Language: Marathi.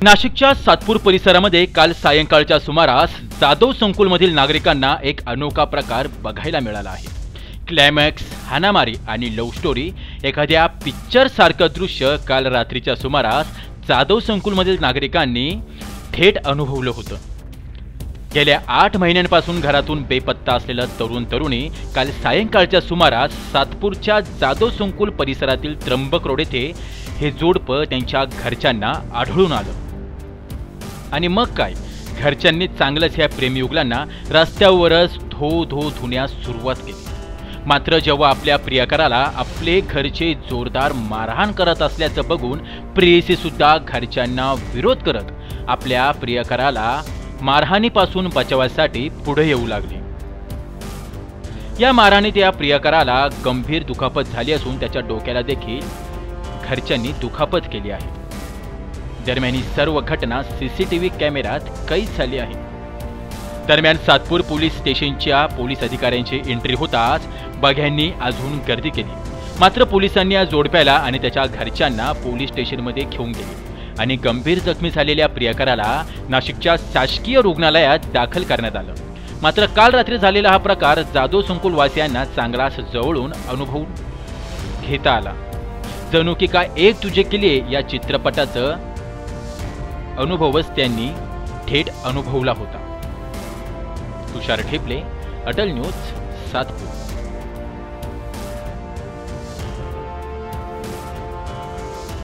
नाशिकच्या सातपूर परिसरामध्ये काल सायंकाळच्या सुमारास जाधव संकुलमधील नागरिकांना एक अनोखा प्रकार बघायला मिळाला आहे। क्लायमॅक्स, हाणामारी आणि लव्ह स्टोरी एखाद्या पिक्चर सारखं दृश्य काल रात्रीच्या सुमारास जाधव संकुलमधील नागरिकांनी थेट अनुभवलं होतं। गेल्या 8 महिन्यांपासून घरातून बेपत्ता असलेला तरुण तरुणी काल सायंकाळच्या सुमारास सातपूरच्या जाधव संकुल परिसरातील त्र्यंबक रोड येथे हे जोडपं त्यांच्या घरच्यांना आढळून आलं। आणि मग काय, घरच्यांनी चांगलंच ह्या प्रेमयुगलांना रस्त्यावरच धो धुण्यास सुरुवात केली। मात्र जेव्हा आपल्या प्रियकराला आपले घरचे जोरदार मारहाण करत असल्याचं बघून प्रेयसी सुद्धा घरच्यांना विरोध करत आपल्या प्रियकराला मारहाणीपासून बचावासाठी पुढे येऊ लागली। या मारहाणीत या प्रियकराला गंभीर दुखापत झाली असून त्याच्या डोक्याला देखील घरच्यांनी दुखापत केली आहे। दरम्यान ही सर्व घटना सीसीटीव्ही कॅमेऱ्यात कैद झाली आहे। दरम्यान सातपूर पोलीस स्टेशनच्या पोलीस अधिकाऱ्यांची एंट्री होताच बघ्यांनी अजून गर्दी केली। मात्र पोलिसांनी या जोडप्याला आणि त्याच्या घरच्यांना पोलीस स्टेशनमध्ये घेऊन गेले आणि गंभीर जखमी झालेल्या प्रियकराला नाशिकच्या शासकीय रुग्णालयात दाखल करण्यात आलं। मात्र काल रात्री झालेला हा प्रकार जाधव संकुल वासियांना चांगलाच जवळून अनुभव घेता आला। जणू की काय एक तुझे किल्ले या चित्रपटाचा अनुभवच त्यांनी थेट अनुभवला होता। तुषार ठेपले, अटल न्यूज, सातपूर।